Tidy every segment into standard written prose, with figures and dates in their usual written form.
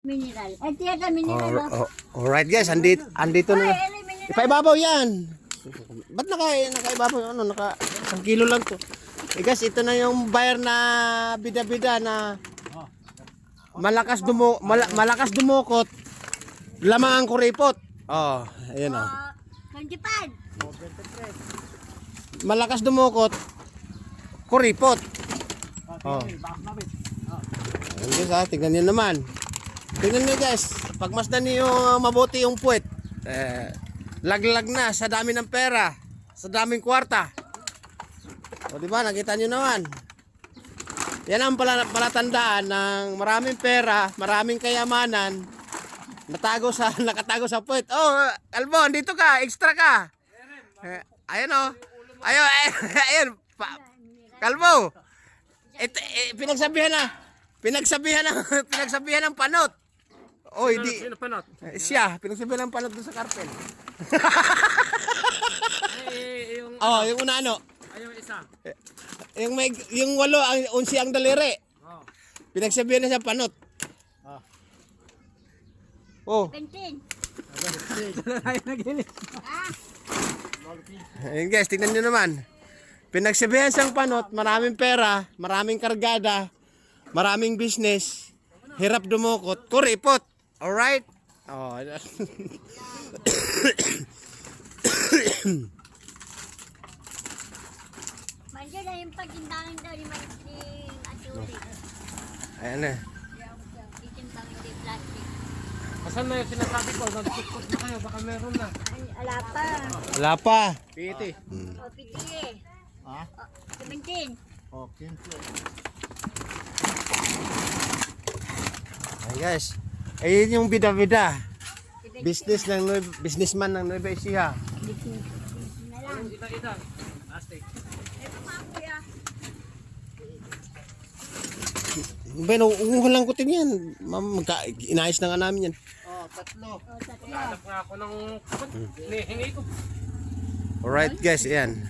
Mineral. Ay, tiyata mineral. Alright guys, andito na. Ipaibabaw yan. Ba't nakaibabaw? Naka 1 kilo lang to. Eh guys, ito na yung buyer na bida-bida na malakas dumukot. Lamang ang kuripot. Oh, ayan oh. 25. Malakas dumukot. Kuripot. Oh. Ayan guys, tingnan niyo naman. Tingnan niyo guys, pagmasdan niyo mabuti yung puwet. Laglag na sa dami ng pera, sa daming kwarta. O di ba, nakita niyo naman. Yan ang palatandaan ng maraming pera, maraming kayamanan, nakatago sa puwet. Oh, Albo, dito ka, extra ka. Ayan oh. Ayun, Kalbo. Pinagsabihan ng panot. Oh, hindi. Sino panot? Siya, pinagsabihan ng panot doon sa karpel. Yung Yung una ano? yung isa. Yung 8, ang 11 ang daliri. Oh. Pinagsabihan na siya panot. Oh. 17. Ayun guys, tingnan nyo naman. Pinagsabihan siyang panot, maraming pera, maraming kargada, maraming business, hirap dumukot, kuripot. Alright? Oh. Mandiyan na yung pagtindangin daw ni Aturi. Ayan na. Titindangin din plastic. Asan na yung sinasabi ko? Nagtukot na kayo, baka meron na. Ay, ala pa. Wala pa. Piti. O, PTA. Ha? 17. Okay. Ayan guys. Ayun yung bida-bida. Businessman ng Nueva Ecija. Na lang. Ita. Plastic. Ben, unguhan lang ko yan. Inayos na nga namin yan. Oh, 3. O, 3. Hanap nga ako ng hingi ko. Alright guys, ayan.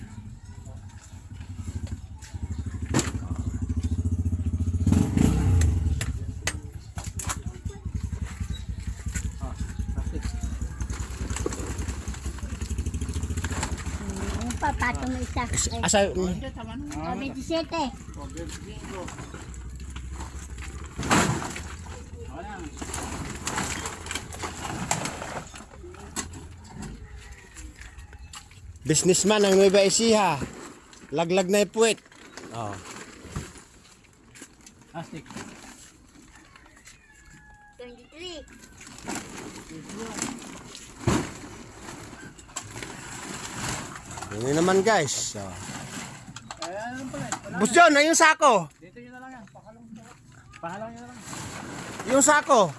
Ano pa, patong na isa. Ay, Asa, o, 27. businessman ng Nueva Ecija. Laglag na yung puwet. Oh. Plastic. 23. Yun naman guys. Oh. Boss John, yung sako. Dito yun na lang yan. Pahalang yun na lang. Yung sako.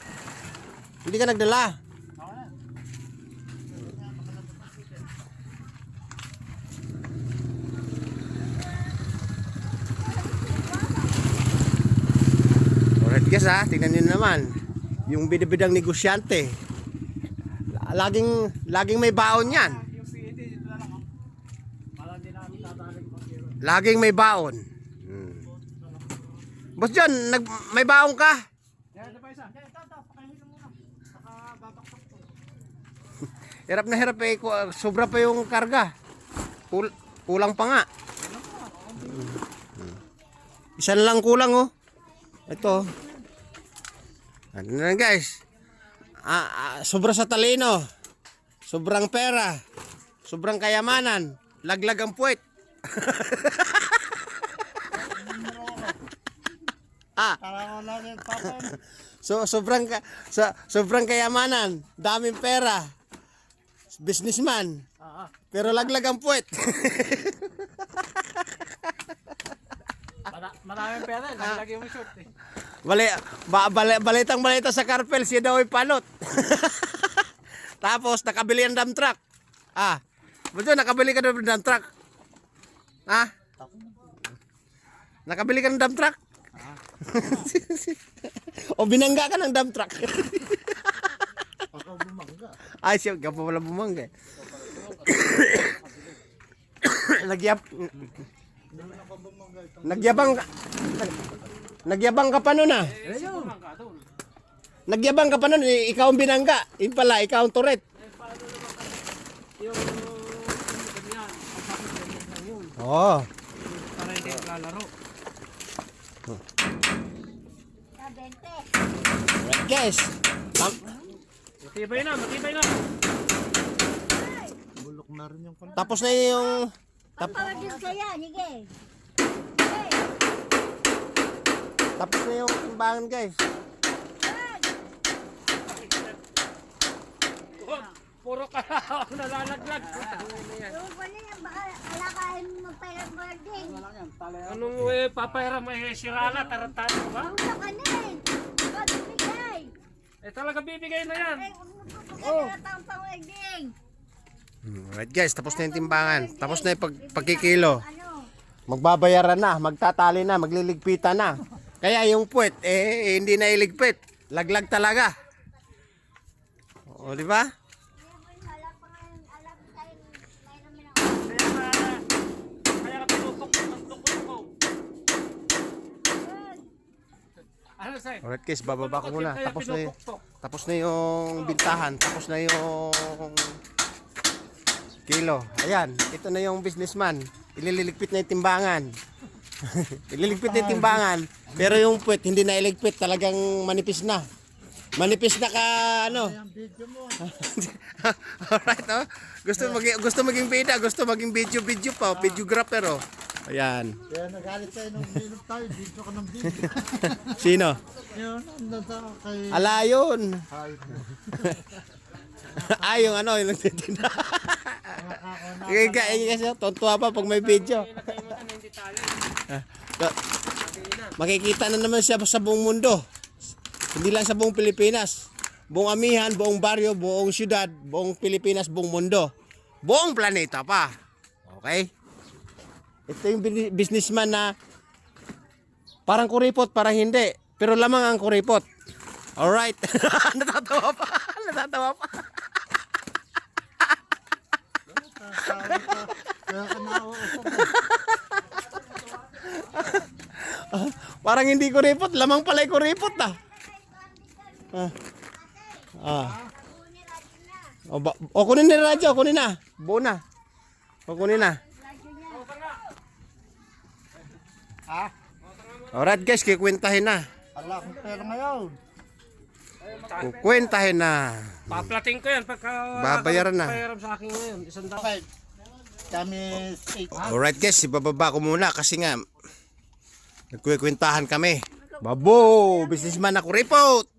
Hindi ka nagdala. Ako na. Alright guys tingnan niyo naman. Yung bidibidang negosyante. Laging may baon yan. Yung PET dito na lang. Para hindi namin tatarik ko. Laging may baon. Boss John, may baon ka? Yan, ito pa isa. Yan, ito. Pakahilo muna. Saka babaksak ko. Hirap na hirap sobra pa yung karga. Kulang pa nga. Isa na lang kulang oh. Ito. Ano na guys? Sobra sa talino. Sobrang pera. Sobrang kayamanan. Laglag ang puwet. Sobrang kayamanan, daming pera. Businessman. Pero laglag ang puwet. Maraming pera. Lagi mo short eh. Balitang-balita sa karpel, siya daw ay panot. Tapos, nakabili ang dump truck. Buto, nakabili ka ng dump truck. Nakabili ka ng dump truck? O binangga ka ng dump truck? Ay, siya, ka pa wala bumangga. Nagyabang ka pa nun ah. Nagyabang ka pa nun, ikaw ang binangga. Yun pala, ikaw ang turret. Eh, paano naman kasi yung ganyan, ang bakit ganyan lang yun. Oo. Para hindi lalaro. Sa 20. Alright guys. Matibay na, matibay na. Bulok na rin yung kanya. Tapos na yung... Papawadil ka yan, sige. Hey, Tapos na yung timbangan guys. Puro ka ako nalalaglag. yung pala yan, baka alakahin mo magpailang boarding. Anong papayaram may sirala, tarantado ba? Ulo ka na eh. Ba't bigay? Eh talaga bibigay na yan. Eh, huwag mo pagkakala pang pang-wedding. Alright guys, tapos na yung timbangan. Tapos na yung pagkikilo. Ano? Magbabayaran na, magtatali na, magliligpitan na. Kaya yung puwet, hindi na iligpit. Laglag talaga. O, di ba? Alam pa nga, alam tayo, tayo naman ako. Kaya ka pinupok ng tukot ko. Ano sa'yo? Alright guys, bababa ko muna. Tapos na yung bintahan. Tapos na yung kilo. Ayan, ito na yung businessman. Ililigpit na yung timbangan. Ililigpit na yung timbangan. Pero yung puwet, hindi na iligpit. Talagang manipis na. Manipis na ka, ano. Alright, oh. Gusto maging bida. Gusto maging video pa. Videographer, oh. Ayan. Kaya nagalit tayo nung minute tayo. Dito ka ng video. Sino? Yun, nandun sa kay... Ala yun. Ay, Yung ano, yung nagtitinda. Kasi tontuwa pa pag may video. Makikita na naman siya sa buong mundo. Hindi lang sa buong Pilipinas. Buong amihan, buong baryo, buong syudad, buong Pilipinas, buong mundo. Buong planeta pa. Okay? Ito yung businessman na parang kuripot, parang hindi. Pero lamang ang kuripot. Alright. Natatawa pa. Natatawa pa. kaya ka nauusap. Parang hindi kuripot. Lamang pala'y kuripot ah. O kunin na yung radyo. Kunin na. Buo na. O kunin na. Ha? Alright guys, kikwentahin na. Ala akong pera ngayon. Kukwentahin na. Paplating ko yan pagka Babayaran na. payaram sa akin ngayon. Isang daan. Okay. Kami 8. Alright guys, ibababa ko muna kasi nga nagkukwentahan kami. Babo, businessman ako report.